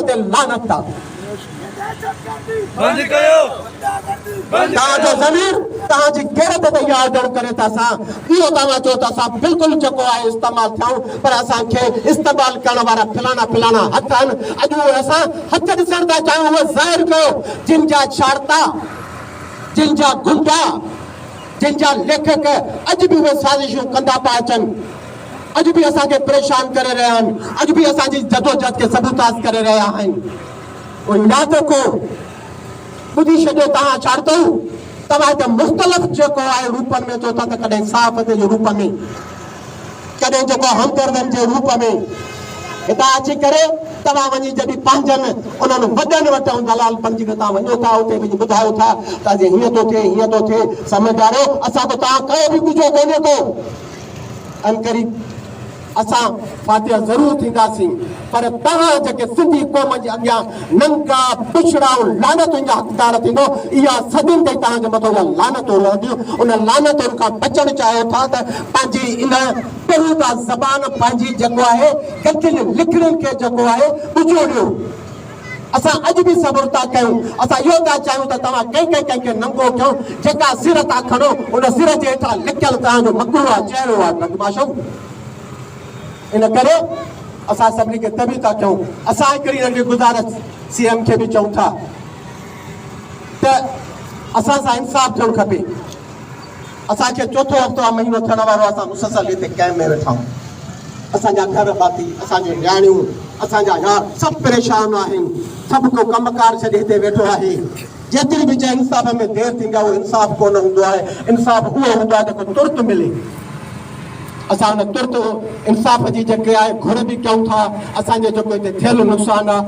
ते लानत आहे। बंदि कयो तव्हांजो ज़मीर तव्हांजी गैरत ते यादि करे त असां इहो तव्हां चओ त असां बिल्कुलु जेको आहे इस्तेमालु थियूं पर असांखे इस्तेमालु करण वारा फलाना हथ आहिनि। अॼु उहे असां हथ ॾिसण था चाहियूं उहे ज़ाहिर कयो जिन जा शारता जिन जा गुंडा जिन जा लेखक अॼु बि उहे साज़िशूं कंदा पिया अचनि, अॼु बि असांखे परेशान करे रहिया आहिनि, अॼु बि असांजी जदोजहद खे सबूताज़ करे रहिया आहिनि। उहे यादि रखो ॿुधी छॾियो तव्हां छाड़तो तव्हां हिते मुख़्तलिफ़ जेको आहे रूपनि में चओ था त कॾहिं साफ़ जे रूप में कॾहिं जेको हमदर्दनि जे रूप में हितां अची करे तव्हां वञी जॾहिं पंहिंजनि उन्हनि वॾनि वटि ऐं दलालपन जी तव्हां वञो था उते वञी ॿुधायो था त हीअं थो थिए सम्झदारो असां त तव्हां कयो बि कुझु कोन्हे को अनकरीब असां फातिहा ज़रूरु थींदासीं पर तव्हां जेके सिंधी क़ौम जे अॻियां नंगा पुछड़ा लानतुनि जा हक़दार थींदो इहा सदियुनि ताईं तव्हांजे मथां उहा लानतूं रहंदियूं। उन लानतुनि खां बचणु चाहियो था त पंहिंजी इन बेहूदा ज़बान पंहिंजी जेको आहे गदियुनि लिखड़ियुनि खे जेको आहे ॿुजोड़ियो। असां अॼु बि सबुर था कयूं, असां इहो था चाहियूं त तव्हां कंहिंखे नंगो कयो जेका सिर था खणो उन सिर जे हेठां लिखियल तव्हांजो मकरू आहे चहिरो आहे बदमाशो। इन करे असां सभिनी खे तबी था कयूं। असां हिकिड़ी नंढी गुज़ारिश सीएम खे बि चऊं था त असां सां इंसाफ़ थियणु खपे। असांखे चोथों हफ़्तो आहे महीनो थियण वारो असां मुसलसल हिते कैम्प में वेठा आहियूं। असांजा घर भाती असांजी न्याणियूं असांजा यार सभु परेशान आहिनि, सभु को कमकार छॾे हिते वेठो आहे। जेतिरी बि जंहिं इंसाफ़ में देरि थींदी आहे उहो इंसाफ़ कोन हूंदो आहे, इंसाफ़ उहो हूंदो आहे जेको तुर्त मिले। असां हुन तुर्त इंसाफ़ जी जेके आहे घुर बि कयूं था। असांजे जेको हिते थियल नुक़सानु आहे